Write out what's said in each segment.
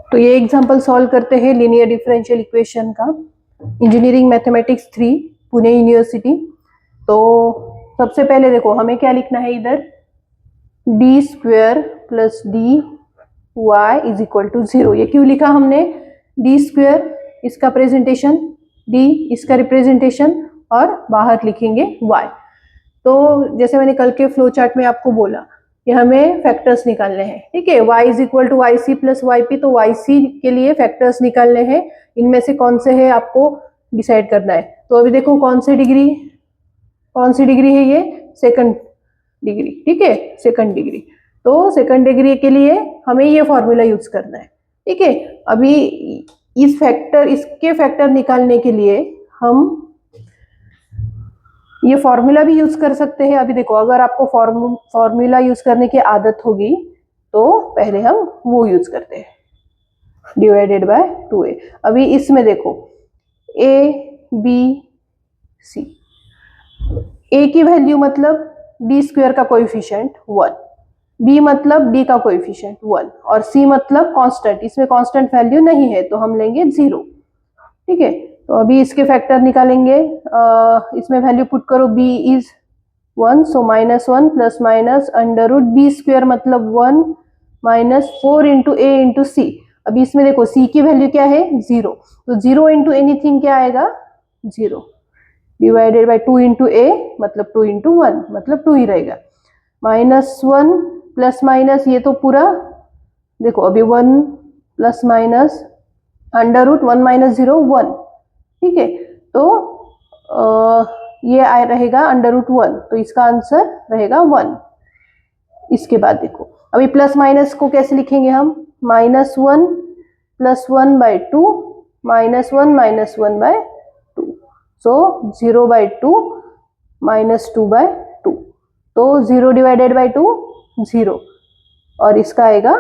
तो ये example solve करते हैं लीनियर डिफरेंशियल इक्वेशन का, इंजीनियरिंग मैथमेटिक्स 3 पुणे यूनिवर्सिटी। तो सबसे पहले देखो हमें क्या लिखना है, इधर D square plus D y is equal to 0। ये क्यों लिखा हमने? डी स्क्वेयर इसका प्रेजेंटेशन, डी इसका रिप्रेजेंटेशन और बाहर लिखेंगे y। तो जैसे मैंने कल के फ्लो चार्ट में आपको बोला कि हमें फैक्टर्स निकालने हैं, ठीक है। y is equal to y c plus y p, तो वाई सी के लिए फैक्टर्स निकालने हैं, इनमें से कौन से है आपको डिसाइड करना है। तो अभी देखो कौन सी डिग्री है, ये सेकंड डिग्री, ठीक है, सेकंड डिग्री। तो सेकंड डिग्री के लिए हमें ये फॉर्मूला यूज करना है, ठीक है। अभी इसके फैक्टर निकालने के लिए हम ये फॉर्मूला भी यूज कर सकते हैं। अभी देखो अगर आपको फॉर्मूला यूज करने की आदत होगी तो पहले हम वो यूज करते हैं, डिवाइडेड बाय 2a। अभी इसमें देखो a b c, a की वैल्यू मतलब d स्क्वायर का कोएफिशिएंट 1, b मतलब d का कोएफिशिएंट 1 और c मतलब कांस्टेंट, इसमें कांस्टेंट वैल्यू नहीं है तो हम लेंगे 0, ठीक है। तो अभी इसके फैक्टर निकालेंगे, इसमें वैल्यू पुट करो, b is 1, so -1 plus minus under root b square मतलब 1 minus 4 into a into c। अभी इसमें देखो c की वैल्यू क्या है, 0, तो 0 इंटू एनीथिंग क्या आएगा, 0, डिवाइडेड बाय 2 इंटू a मतलब 2 इंटू 1 मतलब 2 ही रहेगा। -1 प्लस माइनस ये तो पूरा देखो, अभी 1 plus minus under root 1 minus 0 1, ठीक है। तो ये रहेगा अंडर रूट 1, तो इसका आंसर रहेगा 1। इसके बाद देखो अभी प्लस माइनस को कैसे लिखेंगे हम, -1 प्लस 1 बाय 2 -1 माइनस 1 बाय 2, सो 0 बाय 2 माइनस 2 बाय 2, तो 0 डिवाइडेड बाय 2 0 और इसका आएगा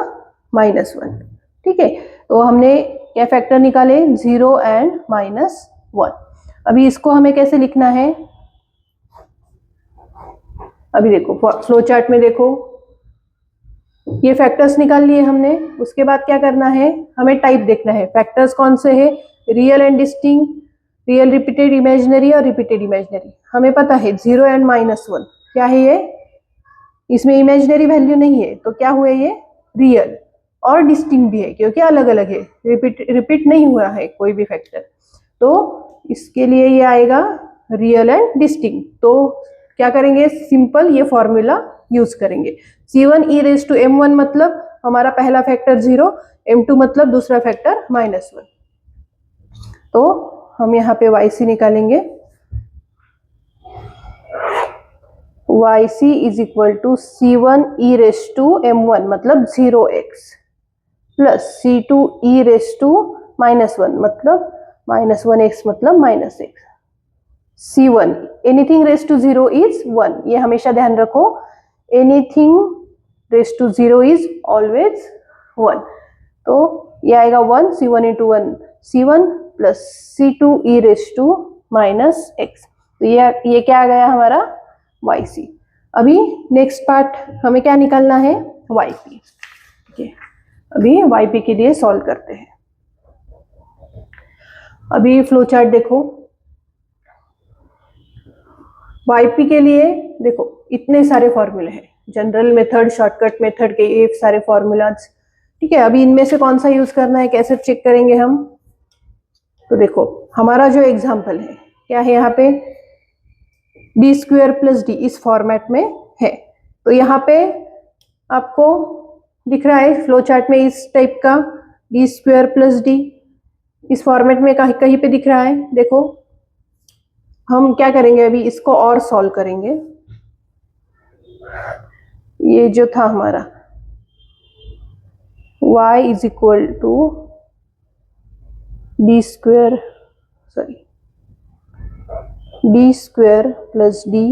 -1, ठीक है। तो हमने क्या फैक्टर निकाले, 0 एंड -1। अभी इसको हमें कैसे लिखना है, अभी देखो फ्लो चार्ट में देखो ये फैक्टर्स निकाल लिए हमने। उसके बाद क्या करना है, हमें टाइप देखना है, फैक्टर्स कौन से है, real and distinct, real repeated imaginary और रिपीटेड इमेजिनरी। हमें पता है 0 एंड -1 क्या है, ये इसमें इमेजिनरी वैल्यू नहीं है तो क्या हुए ये रियल, और डिस्टिंक्ट भी है क्योंकि अलग अलग है, रिपीट नहीं हुआ है कोई भी फैक्टर, तो इसके लिए ये आएगा रियल एंड डिस्टिंक्ट। तो क्या करेंगे, सिंपल ये फॉर्मूला यूज करेंगे। c1 e raise to m1 मतलब हमारा पहला फैक्टर 0, m2 मतलब दूसरा फैक्टर -1। तो हम यहाँ पे yc निकालेंगे, yc is equal to c1 e raise to m1 मतलब 0x plus c2 e raise to -1 मतलब -1x मतलब -x। c1 anything raise to 0 is 1, ये हमेशा ध्यान रखो, anything raise to 0 is always 1। तो ये आएगा 1, c1 into 1 c1 plus c2 e raise to -x। तो ये क्या आ गया हमारा yc। अभी नेक्स्ट पार्ट हमें क्या निकालना है, yp, ठीक है। अभी yp के लिए सॉल्व करते हैं। अभी फ्लो चार्ट देखो, yp के लिए देखो इतने सारे फॉर्मूले हैं, जनरल मेथड, शॉर्टकट मेथड के ये सारे फॉर्मूलाज, ठीक है। अभी इनमें से कौन सा यूज करना है, कैसे चेक करेंगे हम, तो देखो हमारा जो एग्जांपल है क्या है, यहाँ पे डी स्क्वायर प्लस डी इस फॉर्मेट में है। तो यहाँ पे आपको दिख रहा है फ्लो चार्ट में इस टाइप का डी स्क्वायर प्लस डी इस फॉर्मेट में कहीं पे दिख रहा है। देखो हम क्या करेंगे, अभी इसको और सॉल्व करेंगे। ये जो था हमारा y is equal to D square plus D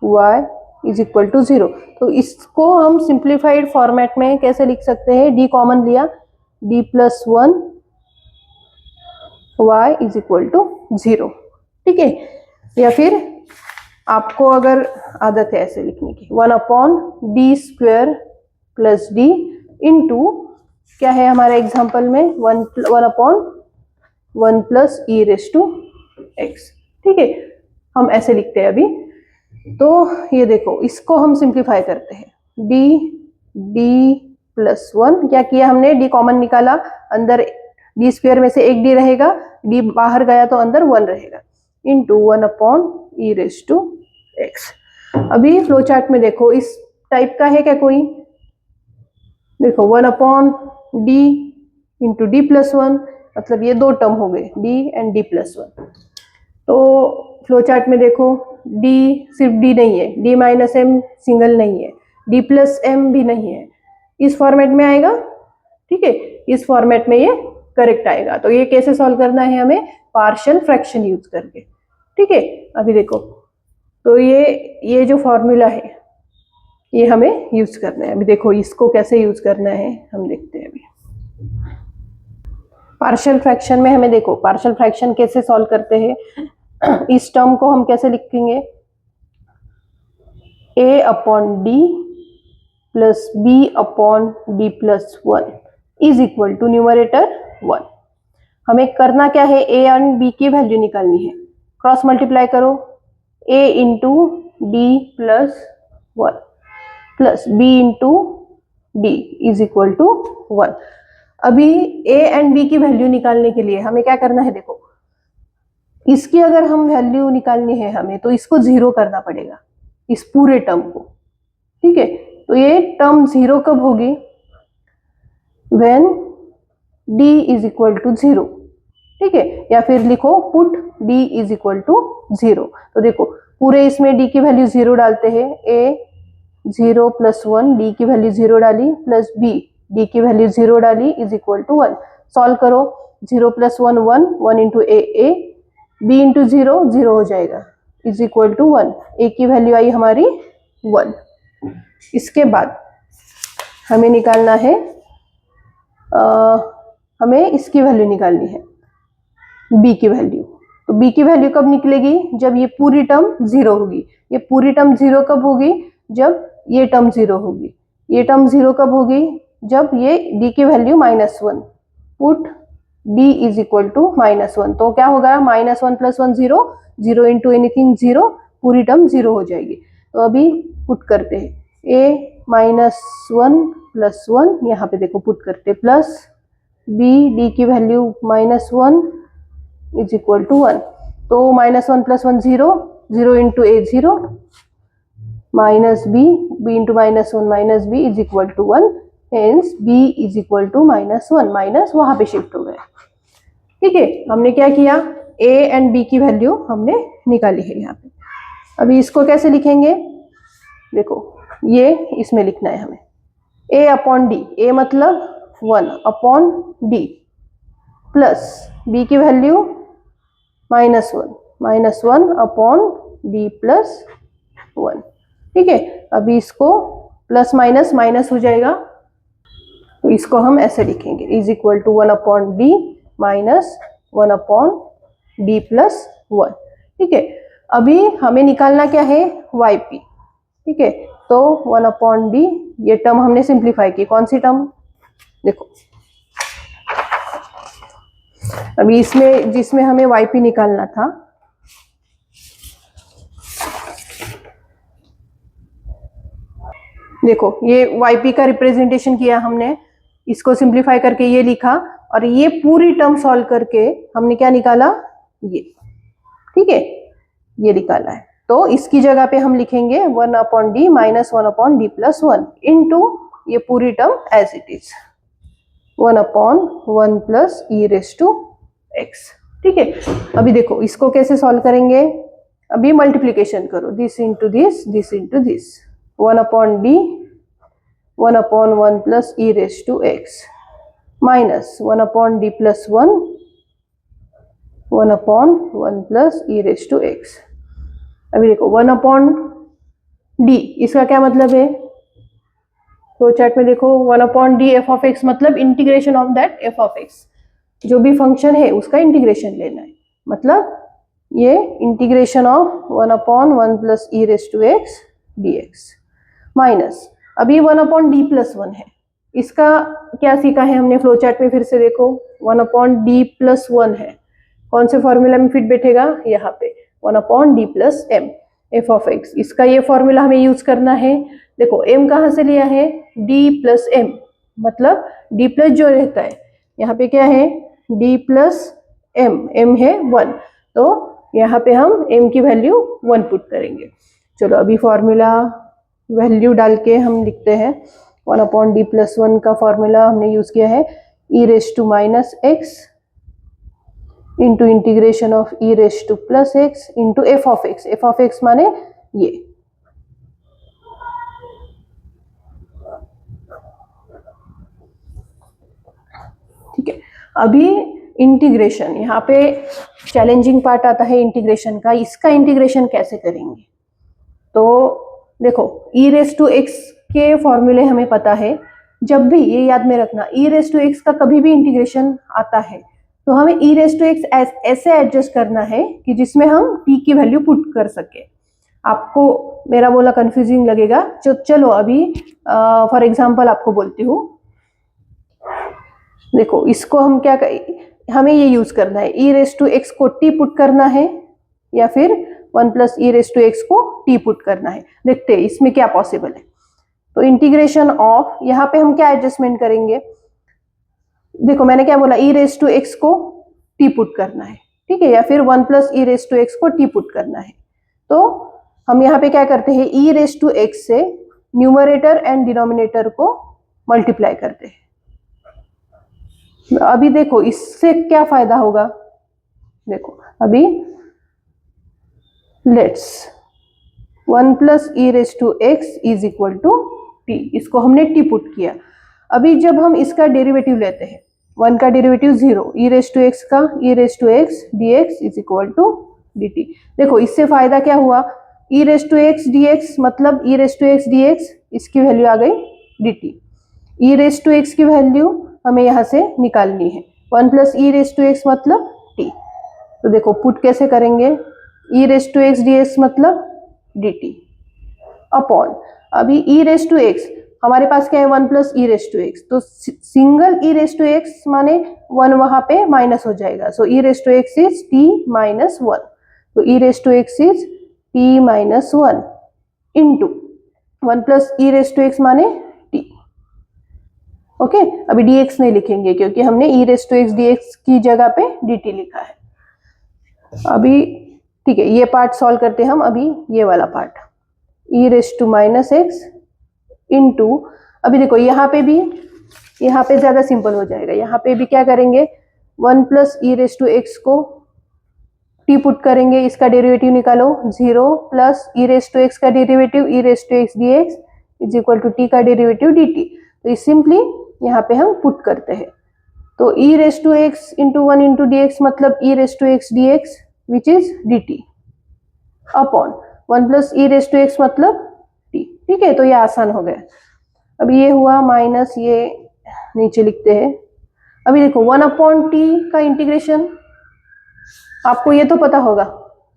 y is equal to 0। तो इसको हम सिंप्लीफाइड फॉर्मेट में कैसे लिख सकते हैं, d कॉमन लिया, d plus 1 y is equal to 0, ठीक है। या फिर आपको अगर आदत है ऐसे लिखने की, 1 upon D square plus D into क्या है हमारे एग्जाम्पल में, 1/1 plus e raise to x. ठीक है, हम ऐसे लिखते हैं अभी। तो ये देखो, इसको हम सिंप्लीफाई करते हैं, डी प्लस 1, क्या किया हमने, डी कॉमन निकाला, अंदर डी स्क्वायर में से एक डी रहेगा, डी बाहर गया तो अंदर 1 रहेगा, into 1/e raise to x. अभी फ्लो चार्ट में देखो, इस टाइप का है क्या कोई, देखो 1/d इंटू डी प्लस 1, मतलब ये दो टर्म हो गए, d एंड d प्लस 1। तो फ्लो चार्ट में देखो, d सिर्फ d नहीं है, d माइनस एम सिंगल नहीं है, d प्लस एम भी नहीं है, इस फॉर्मेट में आएगा। ठीक है, इस फॉर्मेट में ये करेक्ट आएगा। तो ये कैसे सॉल्व करना है हमें, पार्शियल फ्रैक्शन यूज करके। ठीक है, अभी देखो, तो ये जो फॉर्मूला है ये हमें यूज करना है। अभी देखो इसको कैसे यूज करना है हम देखते हैं। अभी पार्शियल फ्रैक्शन में हमें देखो, पार्शियल फ्रैक्शन कैसे सॉल्व करते हैं। इस टर्म को हम कैसे लिखेंगे, a/d plus b/d plus 1 is equal to numerator 1। हमें करना क्या है, a एंड b की वैल्यू निकालनी है। क्रॉस मल्टीप्लाई करो, a into D plus 1 plus b into D is equal to 1। अभी a एंड b की वैल्यू निकालने के लिए हमें क्या करना है, देखो इसकी अगर हम वैल्यू निकालनी है हमें, तो इसको 0 करना पड़ेगा, इस पूरे टर्म को। ठीक है, तो ये टर्म 0 कब होगी, when d is equal to 0। ठीक है, या फिर लिखो put d is equal to 0। तो देखो पूरे इसमें d की वैल्यू 0 डालते हैं, a 0 प्लस 1, d की वैल्यू 0 डाली, प्लस b d की वैल्यू 0 डाली, इज इक्वल टू 1। सॉल्व करो, 0 plus 1 1, 1 into a, b into 0 0 हो जाएगा, इज इक्वल टू 1। a की वैल्यू आई हमारी 1। इसके बाद हमें निकालना है, हमें इसकी वैल्यू निकालनी है, b की वैल्यू। तो b की वैल्यू कब निकलेगी, जब ये पूरी टर्म 0 होगी। ये पूरी टर्म 0 कब होगी, जब ये टर्म 0 होगी। ये टर्म 0 कब होगी, जब ये d की value -1। Put d is equal to -1। तो क्या होगा, -1 प्लस 1 0, 0 इंटू एनीथिंग 0, पूरी टर्म 0 हो जाएगी। तो अभी पुट करते हैं, a-1 प्लस 1, यहाँ पे देखो पुट करते, प्लस b d की वैल्यू -1 इज इक्वल टू 1। तो -1 plus 1 0, 0 into a 0, minus b into -1 minus b is equal to 1। Hence b is equal to -1, minus वहां पे शिफ्ट हो गया। ठीक है, हमने क्या किया, a एंड b की वैल्यू हमने निकाली है यहाँ पे। अभी इसको कैसे लिखेंगे, देखो ये इसमें लिखना है हमें, a/d, a मतलब 1/d प्लस b की वैल्यू -1/d प्लस 1। ठीक है, अभी इसको प्लस माइनस माइनस हो जाएगा, तो इसको हम ऐसे लिखेंगे, is equal to 1/d minus 1/d plus 1। ठीक है, अभी हमें निकालना क्या है, yp। ठीक है, तो 1/d, ये टर्म हमने सिंप्लीफाई की, कौन सी टर्म, देखो अभी इसमें जिसमें हमें yp निकालना था, देखो ये yp का रिप्रेजेंटेशन किया हमने, इसको सिंप्लीफाई करके ये लिखा, और ये पूरी टर्म सॉल्व करके हमने क्या निकाला, ये। ठीक है, ये निकाला है। तो इसकी जगह पे हम लिखेंगे 1/d minus 1/d plus 1 into ये पूरी term as it is, 1/1 plus e raise to x। ठीक है, अभी देखो इसको कैसे सॉल्व करेंगे, अभी मल्टीप्लीकेशन करो, this into this, this into this, 1/d 1/1 plus e raise to x minus 1/d plus 1 1/1 plus e raise to x। अभी देखो 1/d, इसका क्या मतलब है, तो चैट में देखो 1/d f ऑफ x मतलब integration of that f of x, जो भी फंक्शन है उसका इंटीग्रेशन लेना है, मतलब ये integration of 1/1 plus e raise to x dx minus, अभी 1/d प्लस 1 है, इसका क्या सीखा है हमने फ्लो चार्ट में, फिर से देखो 1/d+1 है, कौन से फॉर्मूला में फिट बैठेगा, यहाँ पे 1/d+m f ऑफ x। इसका ये फॉर्मूला हमें यूज करना है। देखो m कहाँ से लिया है, d+m, मतलब d+ जो रहता है यहाँ पे क्या है, d+m, m है 1, तो यहाँ पे हम m की वैल्यू 1 पुट करेंगे। चलो अभी फॉर्मूला वैल्यू डाल के हम लिखते हैं। 1/d+1 का फॉर्मूला हमने यूज किया है e⁻x into integration of e⁻x into f of x। f of x माने ये, ठीक है। अभी इंटीग्रेशन, यहाँ पे चैलेंजिंग पार्ट आता है इंटीग्रेशन का। इसका इंटीग्रेशन कैसे करेंगे, तो देखो e⁻x के फॉर्मूले हमें पता है। जब भी, ये याद में रखना, e⁻x का कभी भी इंटीग्रेशन आता है तो हमें e⁻x ऐसे एडजस्ट करना है कि जिसमें हम t की वैल्यू पुट कर सके। आपको मेरा बोला कंफ्यूजिंग लगेगा, चलो अभी फॉर एग्जांपल आपको बोलती हूँ। देखो इसको हम क्या हमें ये यूज करना है, e⁻x को t पुट करना है या फिर 1+e⁻x को t पुट करना है। देखते हैं इसमें क्या पॉसिबल है। तो इंटीग्रेशन ऑफ, यहाँ पे हम क्या एडजस्टमेंट करेंगे, देखो मैंने क्या बोला, e⁻x को t पुट करना है, ठीक है, या फिर 1+e⁻x को t पुट करना है। तो हम यहाँ पे क्या करते हैं, e⁻x से न्यूमरेटर एंड डिनोमिनेटर को मल्टीप्लाई करते हैं। अभी देखो इससे क्या फायदा होगा, देखो अभी let's 1+e⁻x is equal to t, इसको हमने t पुट किया। अभी जब हम इसका डेरिवेटिव लेते हैं, 1 का डेरिवेटिव 0, e⁻x का e⁻x dx is equal to dt। देखो इससे फायदा क्या हुआ, e⁻x dx मतलब e⁻x dx, इसकी वैल्यू आ गई dt। e⁻x की वैल्यू हमें यहाँ से निकालनी है, 1+e⁻x मतलब t। तो देखो पुट कैसे करेंगे, e⁻x dx मतलब dt अपॉन, अभी e⁻x हमारे पास क्या है, 1+e⁻x, तो सिंगल e⁻x माने 1 वहां पे माइनस हो जाएगा, सो e⁻x इज t-1, तो e⁻x is t-1 into 1+e⁻x माने t। ओके, अभी dx नहीं लिखेंगे क्योंकि हमने e⁻x dx की जगह पे dt लिखा है। अभी ठीक है, ये पार्ट सॉल्व करते हैं हम। अभी ये वाला पार्ट, e⁻x इंटू, अभी देखो यहाँ पे भी, यहाँ पे ज्यादा सिंपल हो जाएगा। यहाँ पे भी क्या करेंगे, 1+e⁻x को t पुट करेंगे, इसका डेरिवेटिव निकालो, 0 प्लस e⁻x का derivative e⁻x dx is equal to t का डेरिवेटिव dt। तो इस सिंपली यहाँ पे हम पुट करते हैं, तो e⁻x इंटू 1 इंटू dx मतलब e⁻x dx which is dt upon 1+e⁻x मतलब t, ठीक है। तो ये आसान हो गया। अभी ये हुआ माइनस, ये नीचे लिखते हैं। अभी देखो 1/t का इंटीग्रेशन, आपको ये तो पता होगा,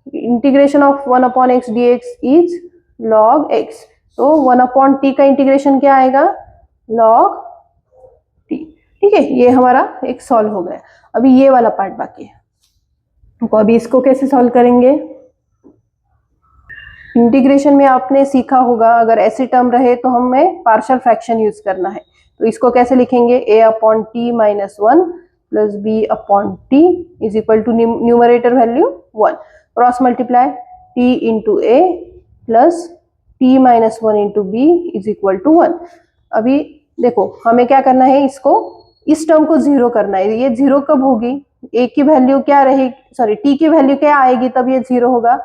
integration of 1/x dx is log x, तो 1/t का इंटीग्रेशन क्या आएगा, log t, ठीक है। ये हमारा एक सॉल्व हो गया। अभी ये वाला पार्ट बाकी है, तो अभी इसको कैसे सॉल्व करेंगे। इंटीग्रेशन में आपने सीखा होगा, अगर ऐसे टर्म रहे तो हमें पार्शियल फ्रैक्शन यूज करना है। तो इसको कैसे लिखेंगे, a/t-1 plus b/t is equal to numerator value 1, cross multiply t into a plus t-1 into b is equal to 1। अभी देखो हमें क्या करना है, इसको, इस टर्म को 0 करना है। ये 0 कब होगी, a की वैल्यू क्या रहेगी, सॉरी t की वैल्यू क्या आएगी तब ये 0 होगा।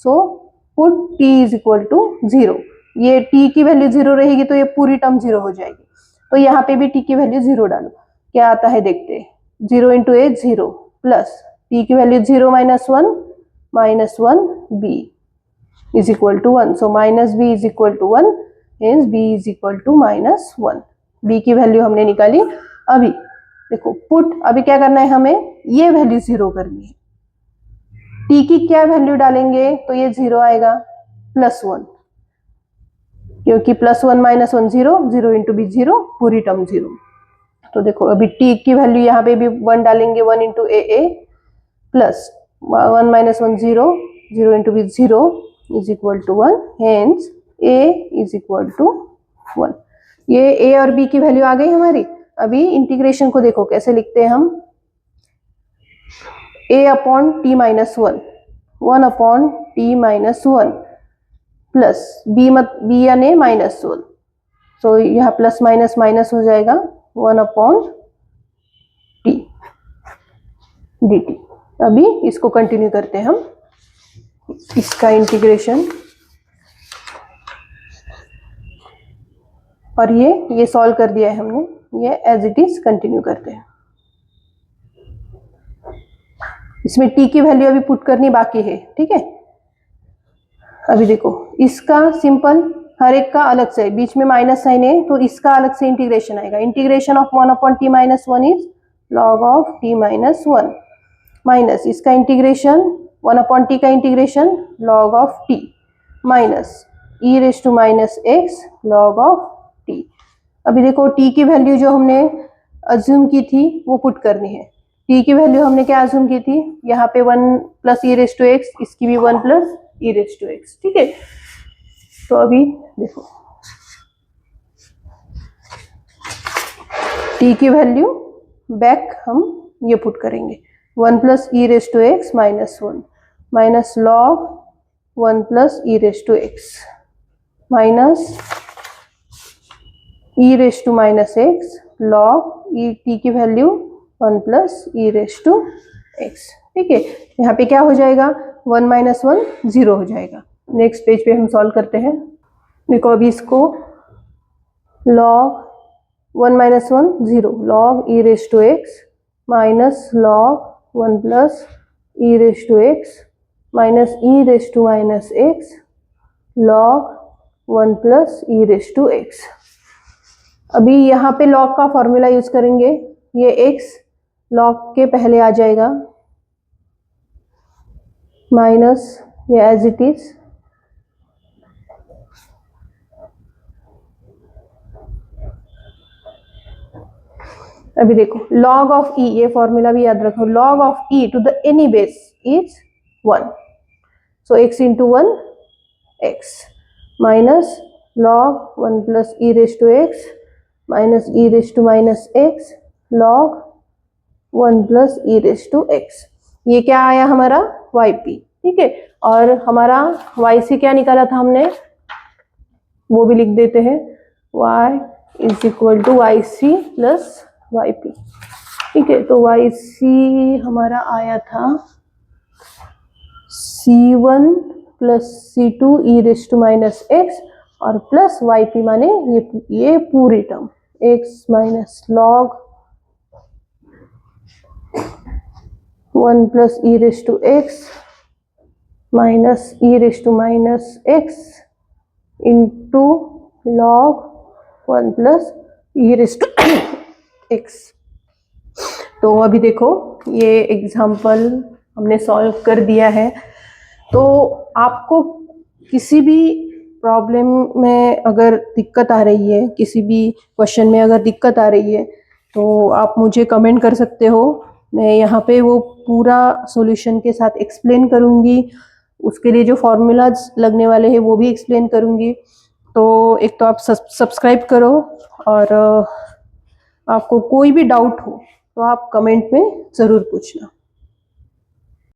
So put t is equal to 0, ये t की वैल्यू 0 रहेगी तो ये पूरी टर्म 0 हो जाएगी। तो यहाँ पे भी t की वैल्यू 0 डालो, क्या आता है देखते हैं, 0 इंटू a 0 प्लस t की value 0 -1 b is equal to 1, so minus b is equal to 1, means b is equal to -1। b की वैल्यू हमने निकाली। अभी देखो पुट, अभी क्या करना है हमें, ये वैल्यू 0 करनी है। t की क्या वैल्यू डालेंगे तो ये 0 आएगा, +1, क्योंकि +1 -1 0, 0 इंटू बी 0, पूरी टर्म 0। तो देखो अभी t की वैल्यू यहाँ पे भी 1 डालेंगे, 1 into a plus 1 -1 0, 0 into b 0 is equal to 1, hence a is equal to 1। ये a और b की वैल्यू आ गई हमारी। अभी इंटीग्रेशन को देखो कैसे लिखते हैं हम, a upon t -1, 1 upon t -1 plus b यानी -1, सो यहाँ प्लस माइनस माइनस हो जाएगा, 1 अपॉन t dt। अभी इसको कंटिन्यू करते हैं हम, इसका इंटीग्रेशन, और ये सॉल्व कर दिया है हमने, ये एज इट इज कंटिन्यू करते हैं। इसमें t की वैल्यू अभी पुट करनी बाकी है, ठीक है। अभी देखो इसका सिंपल, हर एक का अलग से, बीच में माइनस साइन है तो इसका अलग से इंटीग्रेशन आएगा। Integration of 1 upon t -1 is log of t -1, minus इसका इंटीग्रेशन 1 अपॉन t का integration log of t, minus e raise to -x log of t। अभी देखो t की वैल्यू जो हमने अज्यूम की थी वो पुट करनी है। t की वैल्यू हमने क्या अज्यूम की थी, यहाँ पे 1 plus e raise to x, इसकी भी 1 plus e raise to x, ठीक है। तो अभी देखो t की वैल्यू बैक हम ये पुट करेंगे, 1 plus e raise to x -1 minus log 1 plus e raise to x minus e raise to -x log e t की value 1 plus e raise to x, ठीक है। यहाँ पे क्या हो जाएगा, 1 -1 0 हो जाएगा। नेक्स्ट पेज पे हम सॉल्व करते हैं। देखो अभी इसको log 1 -1 0 log e raise to x minus log 1 plus e raise to x minus e raise to -x log 1 plus e raise to x। अभी यहाँ पे log का फॉर्मूला यूज करेंगे, ये x log के पहले आ जाएगा, माइनस ये एज इट इज, अभी देखो log ऑफ e, ये फॉर्मूला भी याद रखो, log of e to the any base is 1, so x into 1 x minus log 1 plus e raise to x minus e raise to -x log 1 plus e raise to x। ये क्या आया हमारा yp, ठीक है। और हमारा yc क्या निकाला था हमने, वो भी लिख देते हैं, y is equal to yc plus yp, ठीक है। तो yc हमारा आया था c1 plus c2 e raise to -x और प्लस yp माने ये पूरी term x minus log 1 plus e raise to x minus e raise to -x into log 1 plus e raise to x। तो अभी देखो ये एग्जाम्पल हमने solve कर दिया है। तो आपको किसी भी प्रॉब्लम में अगर दिक्कत आ रही है, किसी भी क्वेश्चन में अगर दिक्कत आ रही है, तो आप मुझे कमेंट कर सकते हो। मैं यहाँ पे वो पूरा सॉल्यूशन के साथ एक्सप्लेन करूँगी, उसके लिए जो फॉर्मूलाज लगने वाले हैं वो भी एक्सप्लेन करूँगी। तो एक तो आप सब्सक्राइब करो, और आपको कोई भी डाउट हो तो आप कमेंट में ज़रूर पूछना।